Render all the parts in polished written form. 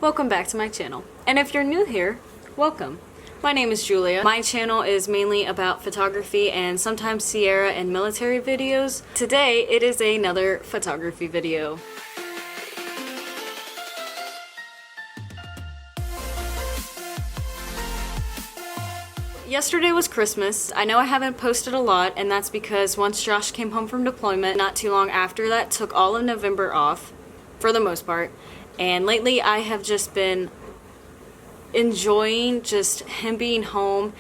Welcome back to my channel. And if you're new here, welcome. My name is Julia. My channel is mainly about photography and sometimes Sierra and military videos. Today it is another photography video. Yesterday was Christmas. I know I haven't posted a lot, and that's because once Josh came home from deployment, not too long after that, took all of November off, for the most part. And lately I have just been enjoying just him being home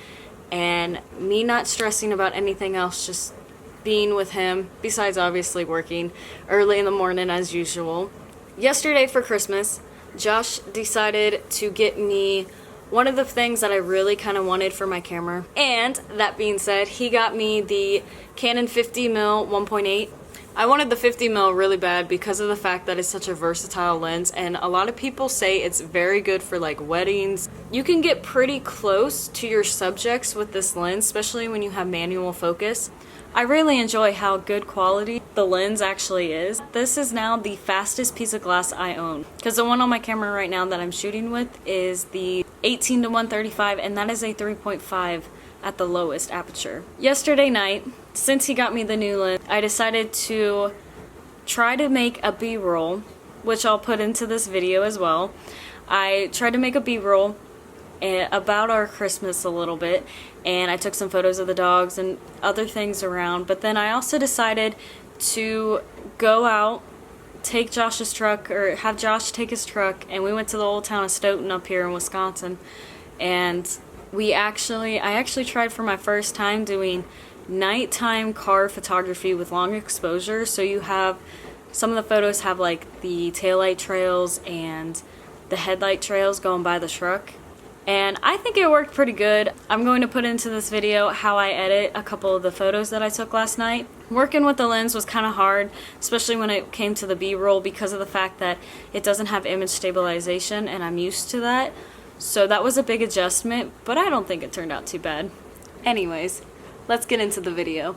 and me not stressing about anything else, just being with him, besides obviously working early in the morning as usual. Yesterday for Christmas, Josh decided to get me one of the things that I really kind of wanted for my camera. And that being said, he got me the Canon 50mm 1.8. I wanted the 50mm really bad because of the fact that it's such a versatile lens, and a lot of people say it's very good for like weddings. You can get pretty close to your subjects with this lens, especially when you have manual focus. I really enjoy how good quality the lens actually is. This is now the fastest piece of glass I own, because the one on my camera right now that I'm shooting with is the 18-135, and that is a 3.5 at the lowest aperture. Yesterday night, since he got me the new lens, I decided to try to make a B-roll, which I'll put into this video as well. I tried to make a B-roll about our Christmas a little bit, and I took some photos of the dogs and other things around, but then I also decided to go out, take Josh's truck, or have Josh take his truck, and we went to the old town of Stoughton up here in Wisconsin, and I actually tried for my first time doing nighttime car photography with long exposure. So you have, some of the photos have like the taillight trails and the headlight trails going by the truck. And I think it worked pretty good. I'm going to put into this video how I edit a couple of the photos that I took last night. Working with the lens was kind of hard, especially when it came to the B-roll, because of the fact that it doesn't have image stabilization, and I'm used to that. So that was a big adjustment, but I don't think it turned out too bad. Anyways, let's get into the video.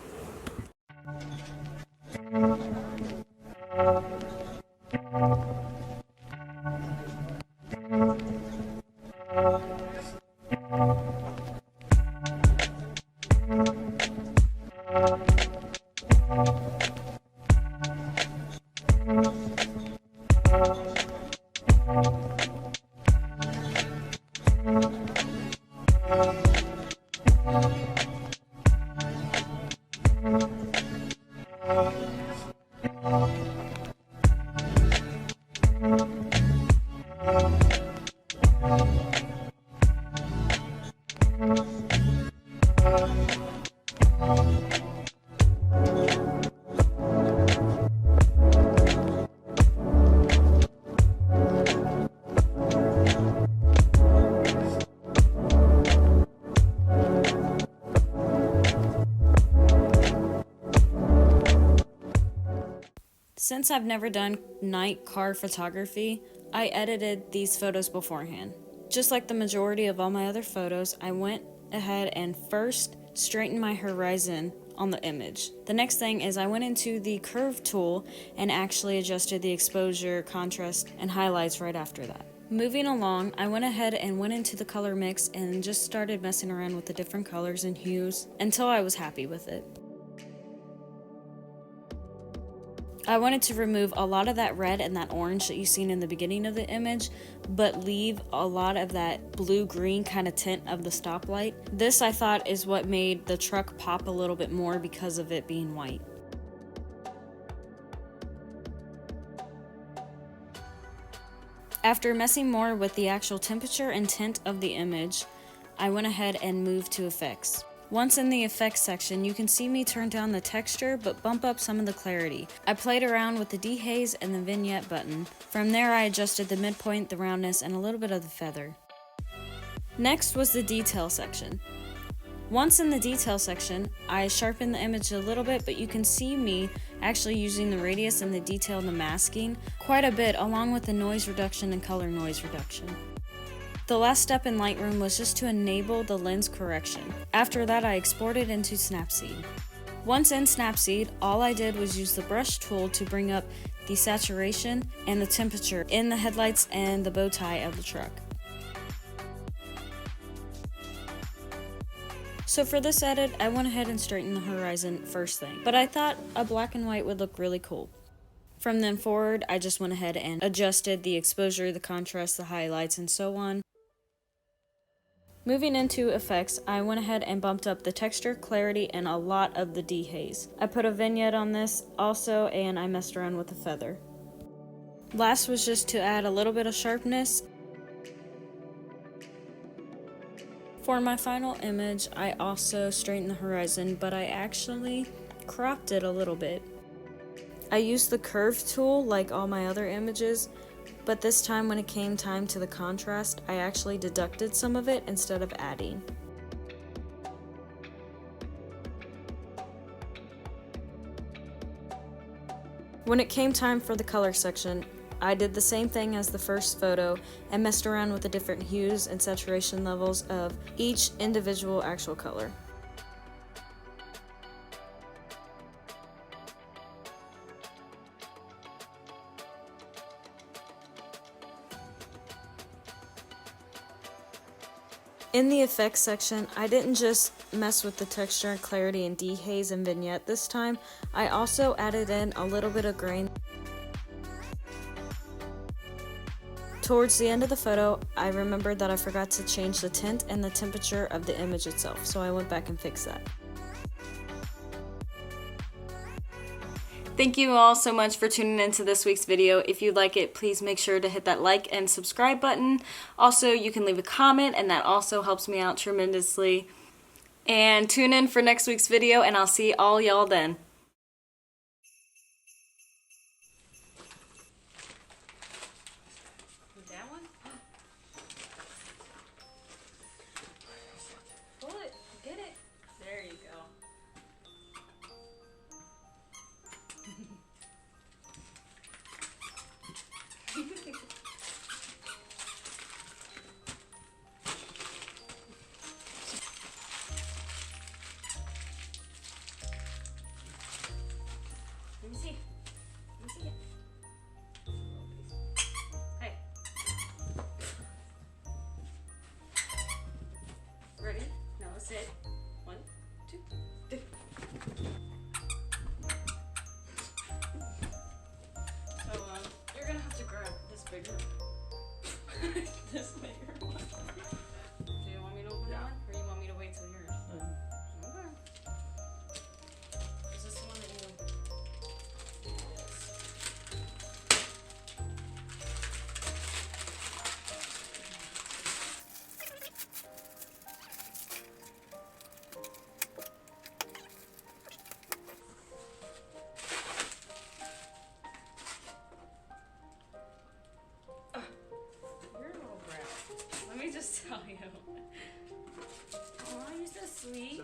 Since I've never done night car photography, I edited these photos beforehand. Just like the majority of all my other photos, I went ahead and first straightened my horizon on the image. The next thing is I went into the curve tool and actually adjusted the exposure, contrast, and highlights right after that. Moving along, I went ahead and went into the color mix and just started messing around with the different colors and hues until I was happy with it. I wanted to remove a lot of that red and that orange that you've seen in the beginning of the image, but leave a lot of that blue-green kind of tint of the stoplight. This, I thought, is what made the truck pop a little bit more because of it being white. After messing more with the actual temperature and tint of the image, I went ahead and moved to effects. Once in the effects section, you can see me turn down the texture but bump up some of the clarity. I played around with the dehaze and the vignette button. From there I adjusted the midpoint, the roundness, and a little bit of the feather. Next was the detail section. Once in the detail section, I sharpened the image a little bit, but you can see me actually using the radius and the detail and the masking quite a bit, along with the noise reduction and color noise reduction. The last step in Lightroom was just to enable the lens correction. After that, I exported into Snapseed. Once in Snapseed, all I did was use the brush tool to bring up the saturation, and the temperature in the headlights and the bow tie of the truck. So for this edit, I went ahead and straightened the horizon first thing, but I thought a black and white would look really cool. From then forward, I just went ahead and adjusted the exposure, the contrast, the highlights, and so on. Moving into effects, I went ahead and bumped up the texture, clarity, and a lot of the dehaze. I put a vignette on this also, and I messed around with the feather. Last was just to add a little bit of sharpness. For my final image, I also straightened the horizon, but I actually cropped it a little bit. I used the curve tool like all my other images, but this time when it came time to the contrast, I actually deducted some of it instead of adding. When it came time for the color section, I did the same thing as the first photo and messed around with the different hues and saturation levels of each individual actual color. In the effects section, I didn't just mess with the texture and clarity and dehaze and vignette this time, I also added in a little bit of grain. Towards the end of the photo, I remembered that I forgot to change the tint and the temperature of the image itself, so I went back and fixed that. Thank you all so much for tuning into this week's video. If you like it, please make sure to hit that like and subscribe button. Also, you can leave a comment, and that also helps me out tremendously. And tune in for next week's video, and I'll see all y'all then. That one? Pull it. Get it. There you go. Let me see. Let me see it. Hey. Ready? Now sit. 1, 2, 3. So, you're gonna have to grab this bigger. This bigger one. Do you want me to open that one? Or you want me to wait till yours? Okay. Is this the one that you... You're a little brat. Let me just tell you. Oh, you're so sweet.